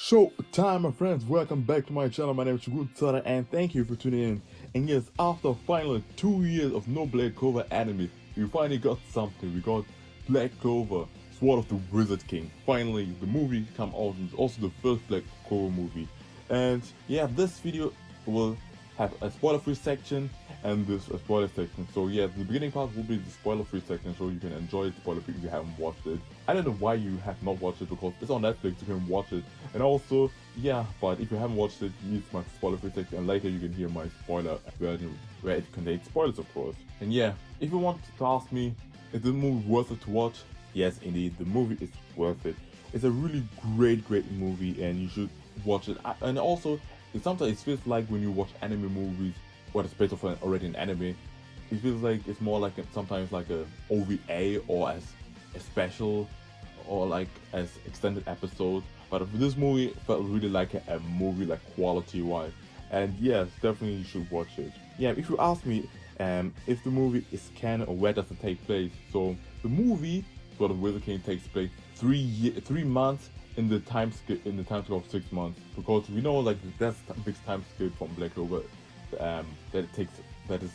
Showtime, my friends, welcome back to my channel. My name is Shogun Zorra and thank you for tuning in. And yes, after finally 2 years of no Black Clover anime, we finally got something. We got Black Clover, Sword of the Wizard King. Finally, the movie come out, and it's also the first Black Clover movie. And yeah, this video will have a spoiler-free section and this a spoiler section. So yeah, the beginning part will be the spoiler-free section, so you can enjoy it spoiler-free if you haven't watched it. I don't know why you have not watched it, because it's on Netflix, you can watch it. And also, yeah, but if you haven't watched it, it's my spoiler-free section, and later you can hear my spoiler version where it contains spoilers, of course. And yeah, if you want to ask me, is the movie worth it to watch? Yes, indeed, the movie is worth it. It's a really great movie, and you should watch it. And also, sometimes it feels like when you watch anime movies, or it's based off already an anime, it feels like it's more like sometimes like a OVA or as a special or like as extended episode. But for this movie, it felt really like a movie, like quality wise. And yes, definitely you should watch it. Yeah, if you ask me if the movie is canon or where does it take place, so the movie Sword of the Wizard King takes place 3 months in the time skip of 6 months, because we know like that's a big time skip from Black Clover that is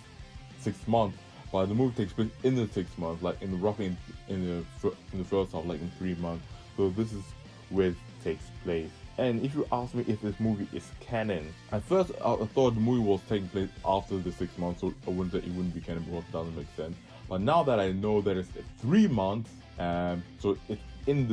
6 months, but the movie takes place in the 6 months, like roughly in the first half, like in 3 months. So this is where it takes place. And if you ask me if this movie is canon, at first I thought the movie was taking place after the 6 months, so I wouldn't say it wouldn't be canon because it doesn't make sense. But now that I know that it's 3 months, so it's in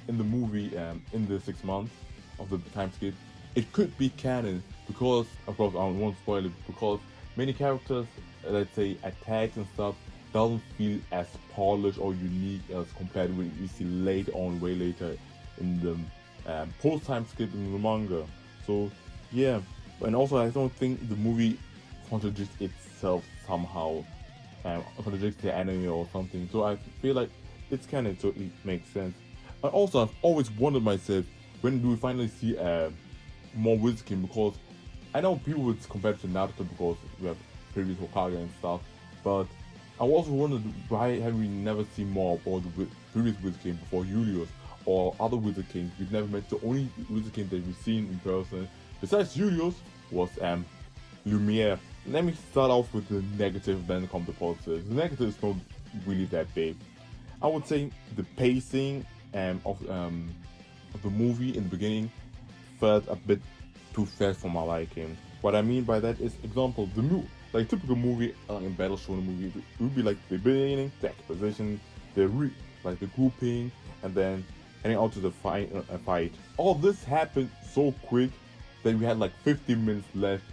the movie in the 6 months of the time skip, it could be canon, because of course I won't spoil it, because many characters, let's say attacks and stuff, doesn't feel as polished or unique as compared with you see later on, way later in the post time skip in the manga. So yeah, and also I don't think the movie contradicts itself somehow, contradicts the anime or something. So I feel like it's canon, so it makes sense. And also I've always wondered myself, when do we finally see more Wizard King, because I know people would compare it to Naruto because we have previous Hokage and stuff, but I also wondered why have we never seen more about the previous Wizard King before Julius or other Wizard Kings. We've never met the only Wizard King that we've seen in person besides Julius was Lumiere. Let me start off with the negative, then come to positive. The negative is not really that big. I would say the pacing of the movie in the beginning felt a bit too fast for my liking. What I mean by that is, example, like typical movie, in battle shonen movie, it would be like the beginning, the exposition, the grouping, and then heading out to the fight. All this happened so quick that we had like 15 minutes left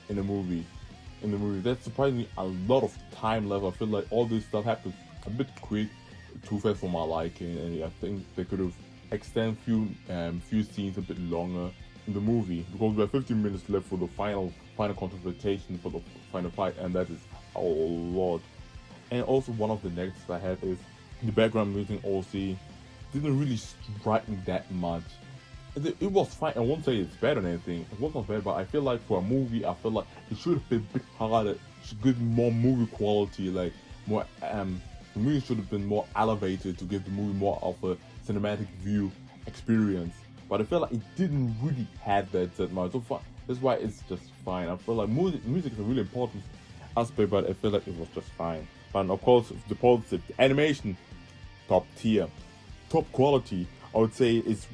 in the movie. That's surprisingly a lot of time left. I feel like all this stuff happened a bit quick, too fast for my liking, and I think they could have extended few scenes a bit longer in the movie, because we have 15 minutes left for the final confrontation, for the final fight, and that is a lot. And also one of the negatives I had is the background music also didn't really strike me that much. It was fine. I won't say it's better than anything. It was not bad, but I feel like for a movie, I feel like it should have been a bit harder. Should give more movie quality, like more. The movie should have been more elevated to give the movie more of a cinematic view experience. But I feel like it didn't really have that much. So far, that's why it's just fine. I feel like music is a really important aspect, but I feel like it was just fine. But of course, the positive, the animation, top tier, top quality. I would say it's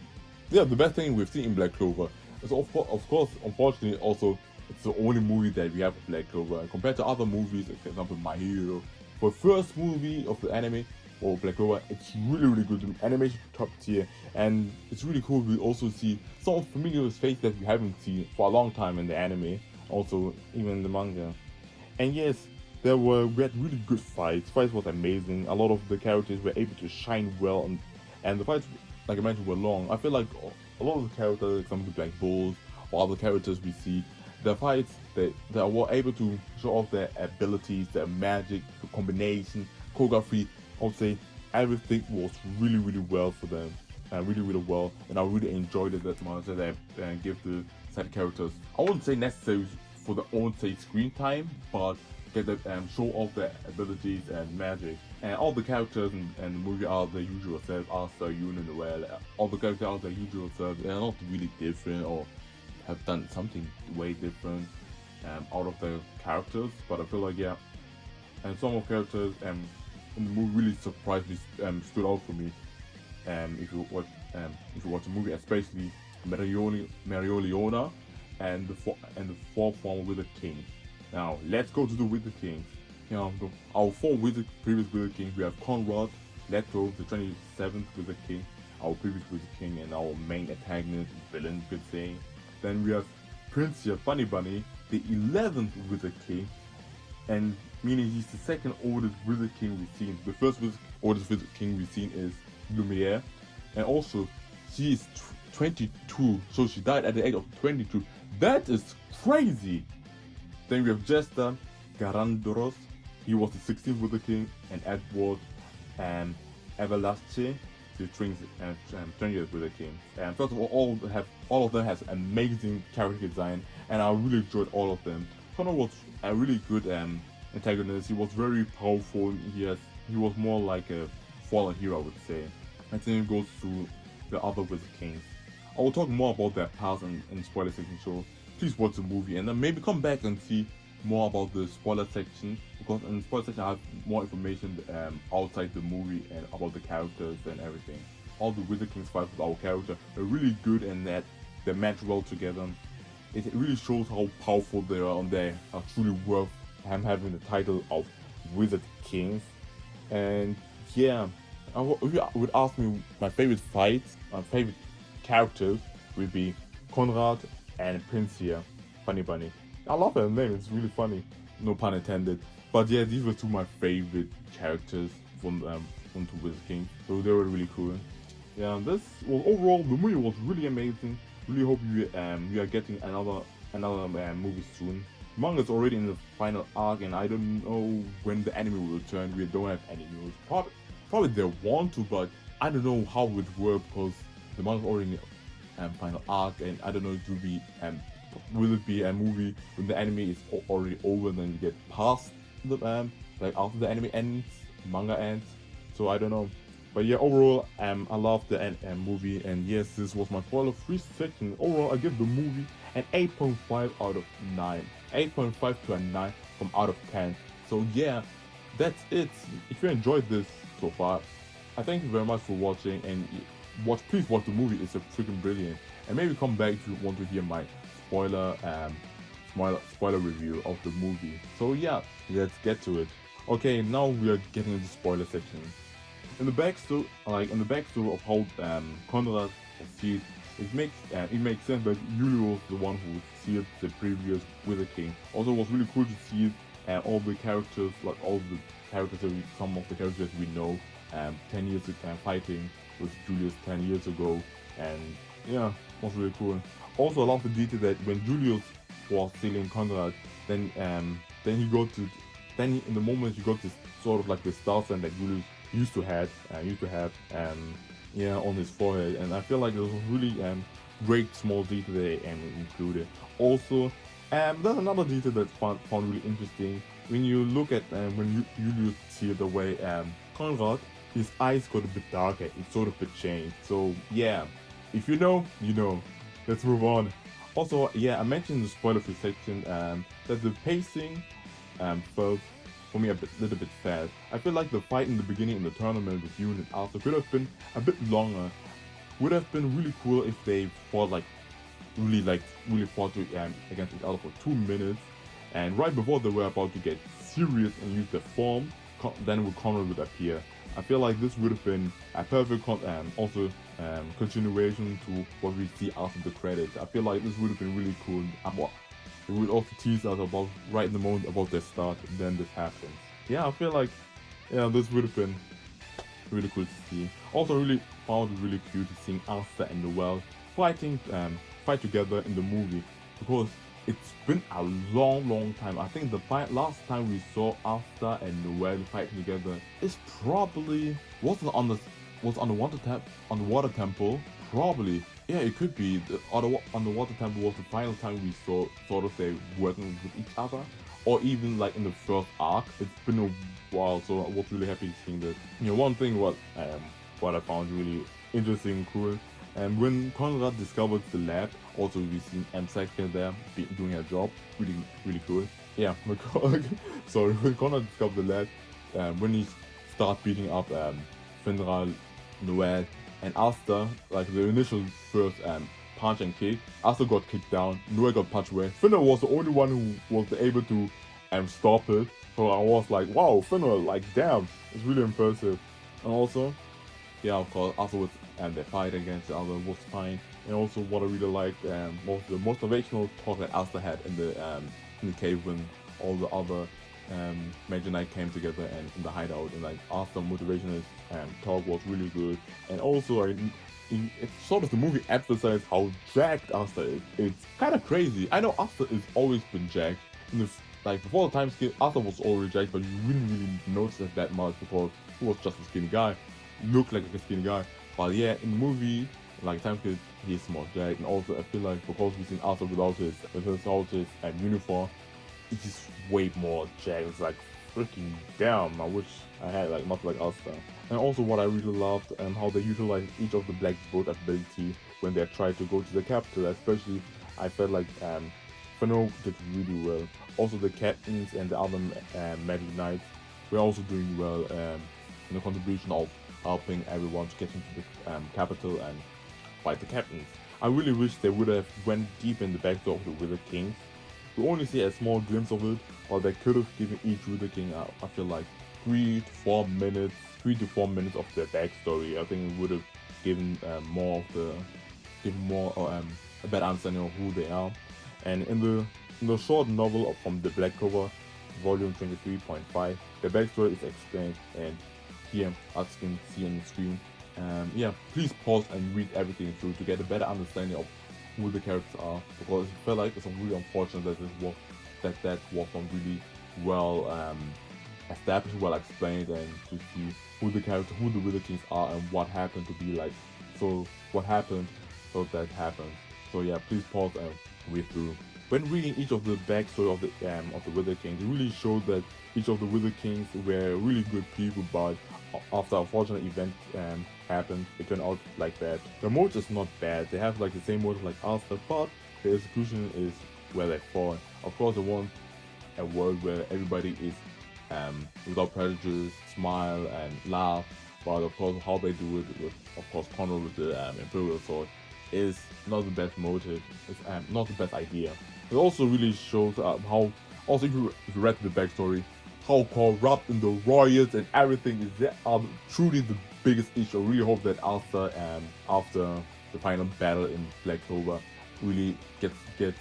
the best thing we've seen in Black Clover. So of course, unfortunately, also it's the only movie that we have of Black Clover compared to other movies, like for example My Hero. For first movie of the anime or Black Clover, it's really good. The animation top tier, and it's really cool. We also see some familiar faces that we haven't seen for a long time in the anime, also even in the manga. And yes, we had really good fights. Fights was amazing. A lot of the characters were able to shine well, and the fights, like I mentioned, were long. I feel like a lot of the characters, some of the Black Bulls or other characters we see, the fights that were able to show off their abilities, their magic, the combination, choreography. I would say everything was really well for them, really well, and I really enjoyed it that much that I give the side characters. I wouldn't say necessarily for their own screen time, but get that show off their abilities and magic. And all the characters in the movie are the usual selves, Arthur, Yoon, and Noel. All the characters are the usual selves. They're not really different or have done something way different out of the characters. But I feel like, yeah, and some of the characters in the movie really surprised me, stood out for me. If you watch the movie, especially Marioliona and the four former Wizard Kings. Now let's go to the Wizard Kings. Our four previous Wizard Kings. We have Conrad, Leto, the 27th Wizard King, our previous Wizard King, and our main antagonist, villain, you could say. Then we have Princia Bunny Bunny, the 11th Wizard King, and meaning he's the second oldest Wizard King we've seen. The first oldest Wizard King we've seen is Lumiere, and also she is 22, so she died at the age of 22. That is crazy. Then we have Jester Garandoros. He was the 16th Wizard King, and Edward and Everlasting, the 20th Wizard King. And first of all of them has amazing character design, and I really enjoyed all of them. Connor was a really good antagonist. He was very powerful. He was more like a fallen hero, I would say. And then it goes to the other Wizard Kings. I will talk more about their past in spoiler section, so please watch the movie and then maybe come back and see more about the spoiler section, because in the spoiler section I have more information outside the movie and about the characters and everything. All the Wizard Kings fights with our character are really good, and that they match well together. It really shows how powerful they are, and they are truly worth having the title of Wizard Kings. And yeah, if you would ask me my favorite fights, my favorite characters would be Conrad and Princia Bunny Bunny. I love her name, it's really funny, no pun intended. But yeah, these were two of my favorite characters from two Wizard Kings, so they were really cool. Yeah, this was overall, the movie was really amazing. Really hope you are getting another movie soon. Manga is already in the final arc, and I don't know when the anime will return. We don't have any news. Probably they want to, but I don't know how it would work, because the manga is already in the final arc, and I don't know if it will be will it be a movie when the anime is already over, and then you get past the like after the anime ends, manga ends. So I don't know. But yeah, overall, I love the movie, and yes, this was my spoiler-free section. Overall, I give the movie an 8.5 out of 9. 8.5 to a 9 from out of 10. So yeah, that's it. If you enjoyed this so far, I thank you very much for watching, and please watch the movie. It's a freaking brilliant. And maybe come back if you want to hear my spoiler review of the movie. So yeah, let's get to it. Okay, now we are getting into spoiler section. In the backstory of how Conrad was sealed, it makes sense that Julio was the one who sealed the previous Wizard King. Also, it was really cool to see all the characters, some of the characters we know 10 years ago, fighting with Julius 10 years ago, and yeah, it was really cool. Also, I love the detail that when Julius was sealing Conrad, then in the moment you got this sort of like the star sign that Julius used to have on his forehead, and I feel like it was really great small detail they included. Also, there's another detail that found really interesting. When you look at when you see the way Conrad, his eyes got a bit darker, it sort of bit changed. So yeah, if you know, you know. Let's move on. Also, yeah, I mentioned in the spoiler-free section that the pacing felt for me little bit fast. I feel like the fight in the beginning in the tournament with Yoon and Arthur could have been a bit longer. Would have been really cool if they fought really fought against each other for 2 minutes, and right before they were about to get serious and use their form, then Conrad would appear. I feel like this would have been a perfect continuation to what we see after the credits. I feel like this would have been really cool. It would also tease us about right in the moment about their start, and then this happens. Yeah, I feel like this would have been really cool to see. Also, really found it really cute seeing Arthur and Noel fight together in the movie, because it's been a long time. I think the last time we saw Arthur and Noel fighting together is probably on the Water Temple. Probably, yeah, it could be on the Water Temple was the final time we saw sort of they working with each other. or even like in the first arc. It's been a while, so I was really happy seeing that. One thing what I found really interesting and cool, and when Conrad discovered the lab, also we seen M-Section there doing her job, really cool. Yeah, sorry, when Conrad discovered the lab, when he start beating up Finral, Noel, and Asta, like the initial first punch and kick, Asta got kicked down, Noel got punched away. Finral was the only one who was able to stop it. So I was like, wow, Finral, like damn, it's really impressive. And also, yeah, of course, afterwards, the fight against the other was fine. And also, what I really liked was the motivational talk that Asta had in the cave when all the other Major Knight came together and in the hideout. And like Asta motivational talk was really good. And also, it's sort of the movie emphasized how jacked Asta is. It's kind of crazy. I know Asta has always been jacked. Like before the time skip, Asta was already jacked, but you wouldn't really notice it that much because he was just a skinny guy. Looked like a skinny guy. But yeah, in the movie, like time skip, he's more jacked. And also, I feel like because we've seen Asta without his uniform, he's way more jacked. It's like freaking damn. I wish I had like much like Asta. And also, what I really loved how they utilize each of the Black Bolt ability when they try to go to the capital. Especially, I felt like Fenrir did really well. Also, the captains and the other Magic Knights were also doing well in the contribution of helping everyone to get into the capital and fight the captains. I really wish they would have went deep in the backstory of the Wither Kings. We only see a small glimpse of it, or they could have given each Wither King, I feel like 3 to 4 minutes of their backstory. I think it would have given more a better understanding of who they are. And in the short novel from the Black Clover, volume 23.5, the backstory is explained, and here, as you can see on the screen, yeah, please pause and read everything through to get a better understanding of who the characters are, because it felt like it's really unfortunate that that was not really well established, well explained, and to see who the Wither Kings are and what happened to be like. So what happened, so that happens. So yeah, please pause and read through. When reading each of the backstory of the Wither Kings, it really showed that each of the Wither Kings were really good people, but after a fortunate event happened, it turned out like that. The motive is not bad. They have like the same motive like Asta, but the execution is where they fall. Of course, they want a world where everybody is without prejudice, smile and laugh. But of course, how they do it with, of course, Connor with the Imperial Sword is not the best motive. It's not the best idea. It also really shows how, also if you read the backstory, how corrupt in the royals and everything is there are truly the biggest issue. I really hope that after the final battle in Black Clover really gets to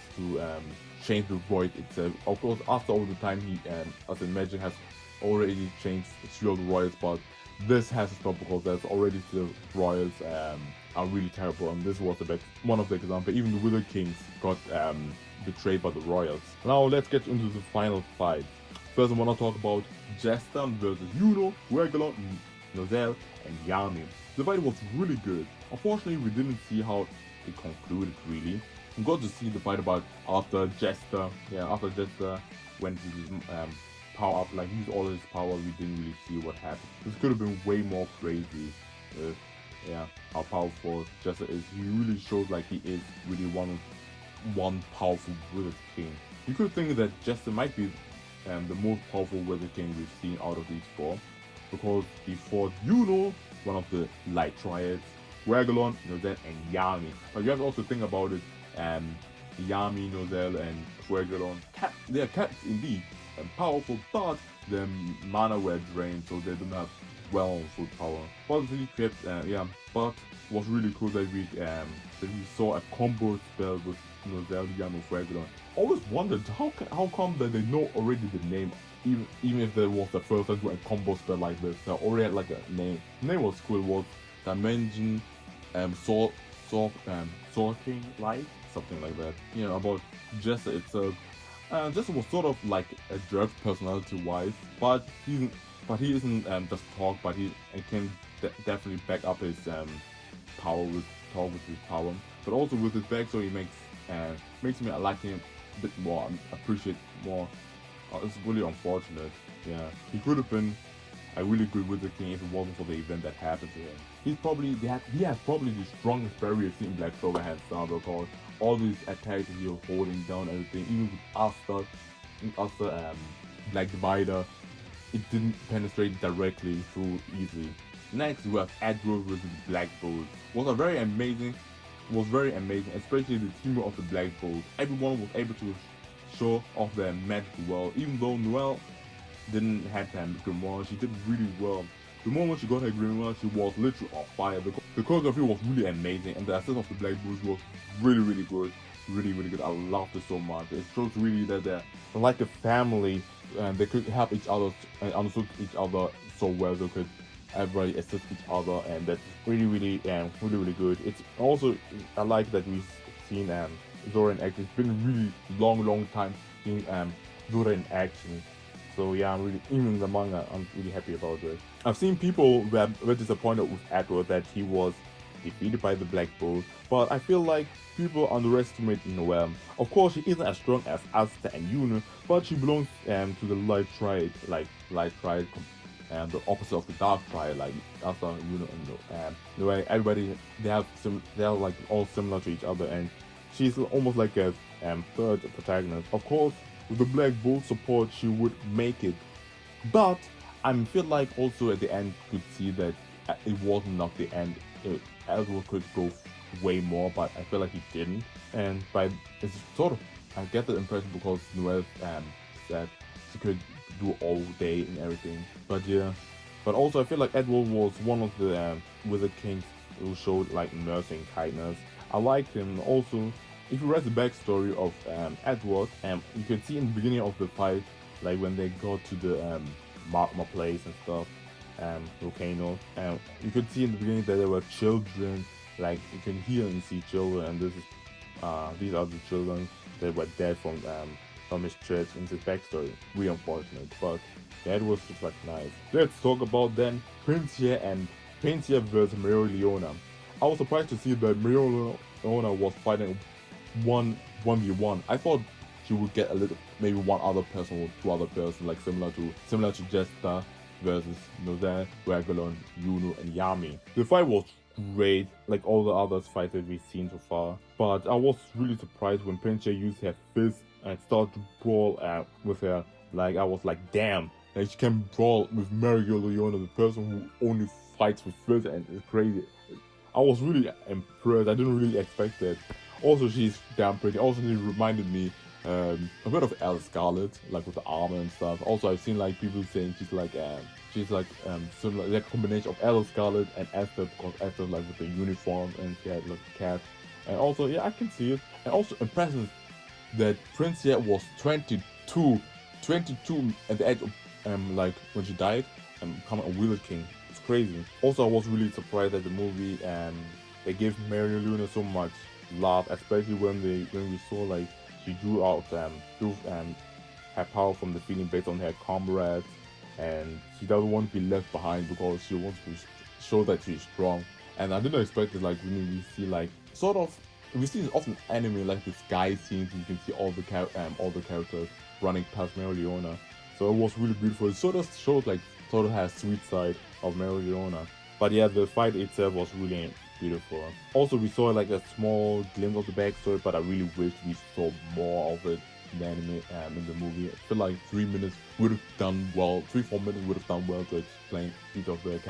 change the void itself. Of course, after all the time he as in Magic has already changed few of the royals, but this has to stop because there's already still royals are really terrible, and this was one of the examples. Even the Wither Kings got betrayed by the royals. Now let's get into the final fight. First, I want to talk about Jester versus Yuno, Regulon, Nozel, and Yami. The fight was really good. Unfortunately, we didn't see how it concluded really. We got to see the fight about after Jester went to his power up, like used all his power. We didn't really see what happened. This could have been way more crazy. How powerful Jester is. He really shows like he is really one powerful Wither King. You could think that Jester might be the most powerful Wither King we've seen out of these four, because he fought Yuno, one of the Light Triads, Regulon, Nozel, and Yami. But you have to also think about it. Yami, Nozel, and Regulon, they are cats indeed, and powerful, but their mana were drained, so they don't have full power. Positively kept, but it was really cool that we saw a combo spell with Nozel, Yami, Regulon. Always wondered how come that they know already the name, even if there was the first time to a combo spell like this. They already had like a name. The name was cool. It was Dimension Sword King Light, something like that. About Jester itself. Jester was sort of like a jerk personality-wise, but he isn't just talk, but he can definitely back up his power with his power. But also with his backstory, he makes me like him a bit more, appreciate more It's really unfortunate. Yeah, he could have been a really good Wizard King if it wasn't for the event that happened to him. He has probably the strongest barrier seen Black Clover hands down because all these attacks that he was holding down everything, even with Asta, Black Divider, it didn't penetrate directly through easily. Next we have Edward versus Black Bolt. Was very amazing, especially the team of the Black Bolt. Everyone was able to show off their magic well, even though Noelle didn't have her grimoire, she did really well. The moment she got her grimoire, she was literally on fire. The choreography was really amazing, and the assist of the Black Bulls was really good. Really good. I loved it so much. It shows really that they're like a family, and they could help each other and understood each other so well. They could everybody assist each other, and that's really good. It's also, I like that we've seen Zorra in action. It's been a really long time seeing Zorra in action. So yeah, I'm really, even in the manga, I'm really happy about this. I've seen people who were disappointed with Edward that he was defeated by the Black Bull, but I feel like people underestimate Noelle. Of course, she isn't as strong as Asta and Yuna, but she belongs to the Light Triad, the opposite of the Dark Triad, like Asta, Yuna, and Noelle. Everybody, they are like all similar to each other, and she's almost like a third protagonist. Of course, with the Black Bull support, she would make it, but I feel like also at the end could see that it wasn't not the end. Edward could go way more, but I feel like he didn't. And it's sort of, I get the impression because Noelle said she could do all day and everything. But yeah, but also I feel like Edward was one of the Wizard Kings who showed like mercy and kindness. I liked him. Also, if you read the backstory of Edward, you can see in the beginning of the fight, like when they got to the magma place and stuff, volcano, you could see in the beginning that there were children, like you can hear and see children, and these are the children that were dead from his church in his backstory. Really unfortunate, but that was just like nice. Let's talk about then Princia versus Mario Leona. I was surprised to see that Mario Leona was fighting 1v1. I thought she would get maybe one other person or two other person, like similar to Jester versus Nozel, Regulon, Yuno, and Yami. The fight was great, like all the other fights that we've seen so far. But I was really surprised when Princia used her fist and started to brawl with her. Like I was like, damn, like she can brawl with Mario Leona, the person who only fights with fists, and it's crazy. I was really impressed. I didn't really expect that. Also, she's damn pretty. Also, she reminded me a bit of Alice Scarlet, like with the armor and stuff. Also, I've seen like people saying she's like similar, like a combination of Alice Scarlet and Esther, because Esther like with the uniform and she had like a cat. And also, yeah, I can see it. And also impressive that Princia was 22 at the edge of like when she died and becoming a Wheeler King. It's crazy. Also, I was really surprised at the movie and they gave Mario Luna so much love, especially when we saw like she drew her power from the feeling based on her comrades, and she doesn't want to be left behind because she wants to show that she's strong. And I didn't expect it, like when we see like sort of, we see this often anime like the sky scenes, you can see all the characters running past Mario Leona. So it was really beautiful. It sort of showed like sort of her sweet side of Mario Leona. But yeah, the fight itself was really beautiful. Also, we saw like a small glimpse of the backstory, but I really wish we saw more of it in the anime, in the movie. I feel like 3 minutes would have done well. 3-4 minutes would have done well to explain each of the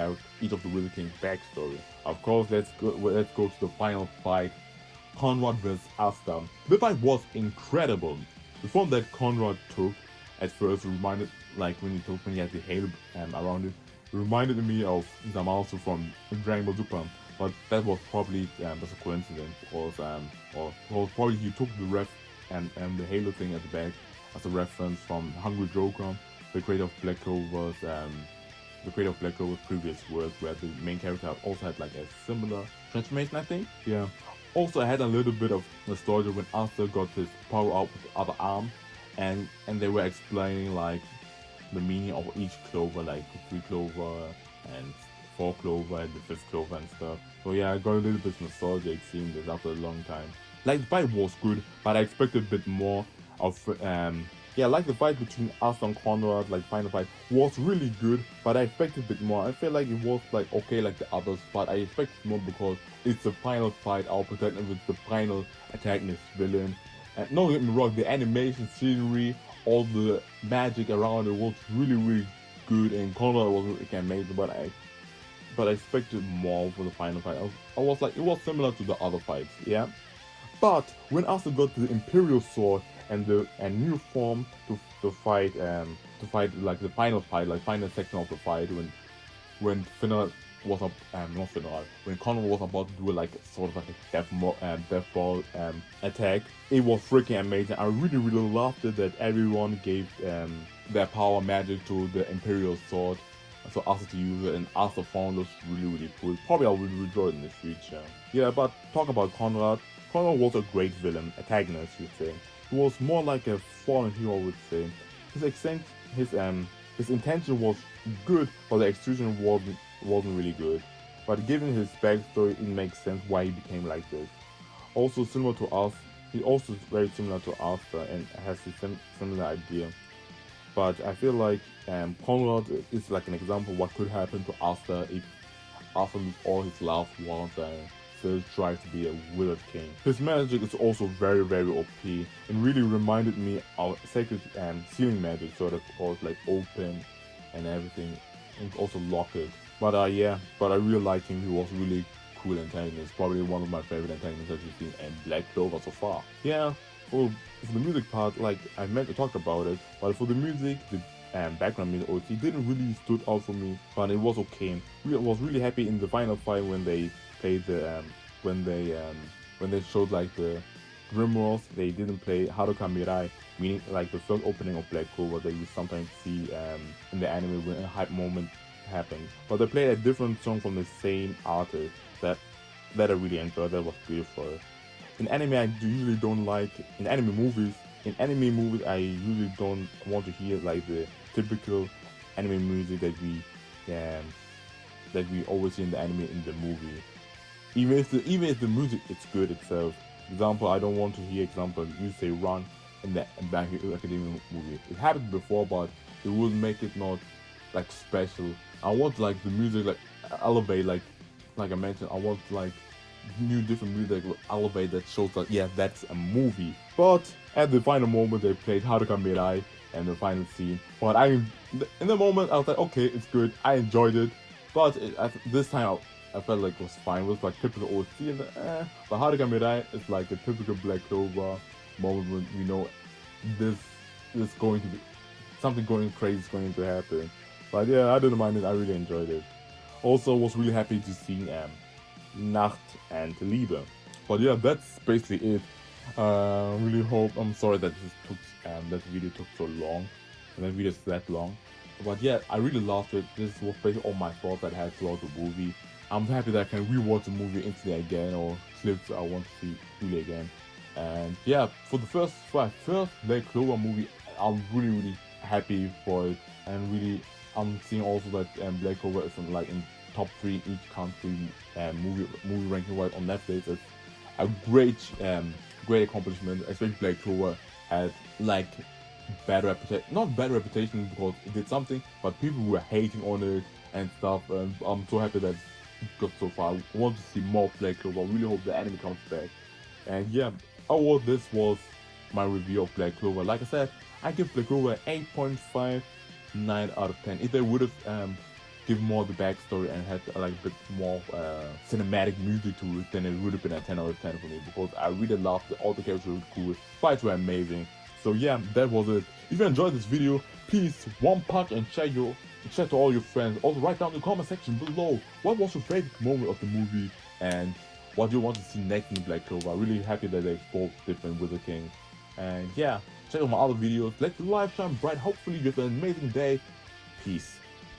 Wizard King's backstory. Of course, let's go to the final fight. Conrad vs. Asta. The fight was incredible. The form that Conrad took at first reminded, like when he had the halo around it, reminded me of Zamasu from Dragon Ball Super. But that was probably just a coincidence, because probably he took the ref and the halo thing at the back as a reference from Hungry Joker, the creator of Black Clover's previous work, where the main character also had like a similar transformation, I think. Yeah. Also, I had a little bit of nostalgia when Asta got his power out with the other arm, and they were explaining like the meaning of each clover, like 3 clover and 4 clover and the 5th clover and stuff. So yeah, I got a little bit nostalgic seeing this after a long time. Like the fight was good, but I expected a bit more of Yeah, like the fight between us and Conrad, like final fight, was really good, but I expected a bit more. I feel like it was like okay like the others, but I expected more because it's the final fight. Our protagonist with the final antagonist villain. And don't get me wrong, the animation, scenery, all the magic around it was really good, and Conrad was really amazing. But I expected more for the final fight. I was like, it was similar to the other fights, yeah. But when Asa got the Imperial Sword and the new form to fight like the final fight, like final section of the fight, when Finral was up not Finral, when Conrad was about to do like sort of like a death ball attack, it was freaking amazing. I really loved it that everyone gave their power magic to the Imperial Sword. So Asa to use it, and Asa found this really cool. Probably I will withdraw it in the future. Yeah, but talk about Conrad. Conrad was a great villain, antagonist, you'd say. He was more like a fallen hero, I would say. His intention was good, but the execution wasn't really good. But given his backstory, it makes sense why he became like this. Also similar to us, he also is very similar to Arthur and has a similar idea. But I feel like Conrad is like an example of what could happen to Arthur if Arthur loses all his loved ones and still tries to be a wizard king. His magic is also very OP and really reminded me of sacred sealing magic, sort of called like open and everything, and also lock it. But I really liked him. He was really cool antagonist, probably one of my favorite antagonists that we've seen in Black Clover so far. Yeah, for the music part, like I meant to talk about it, but for the music, the background music, it didn't really stood out for me, but it was okay. I was really happy in the final fight when they played the when they showed like the Grimoires. They didn't play Haruka Mirai, meaning like the first opening of Black Clover that you sometimes see in the anime when a hype moment happens. But they played a different song from the same artist that I really enjoyed. That was beautiful. In anime, I usually don't like in anime movies. I usually don't want to hear like the typical anime music that we always see in the anime in the movie. Even if the music is good itself. Example, I don't want to hear you say Run in the Bang Academia movie. It happened before, but it would make it not like special. I want like the music like elevate, like I mentioned. I want like new different music like, elevate that shows that yeah, that's a movie. But at the final moment, they played Haruka Mirai and the final scene. But in the moment I was like, okay, it's good. I enjoyed it. But this time I felt like it was fine. It was like typical OC and but Haruka Mirai is like a typical Black Clover moment when you know this is going to be something going crazy is going to happen. But yeah, I didn't mind it. I really enjoyed it. Also, was really happy to see Nacht and Liebe. But yeah, that's basically it. Really hope. I'm sorry that that video took so long, and that video is that long. But yeah, I really loved it. This was basically all my thoughts I had throughout the movie. I'm happy that I can rewatch the movie instantly again, or clips I want to see really again. And yeah, for my first Black Clover movie, I'm really happy for it, and really I'm seeing also that Black Clover is in top 3 in each country movie ranking wise on Netflix. It's a great accomplishment. Especially Black Clover had like not bad reputation because it did something, but people were hating on it and stuff. And I'm so happy that it got so far. I want to see more Black Clover. I really hope the anime comes back. And yeah, this was my review of Black Clover. Like I said, I give Black Clover 8.59 out of 10. If they would have give more of the backstory and had like a bit more cinematic music to it, then it would have been a 10 out of 10 for me, because I really loved it. All the characters were cool, fights were amazing. So yeah, that was it. If you enjoyed this video, please one punch and share to all your friends. Also write down in the comment section below what was your favorite moment of the movie and what you want to see next in Black Clover. I'm really happy that they exposed different Wizard Kings. And yeah, check out my other videos. Let your life shine bright. Hopefully you have an amazing day. Peace.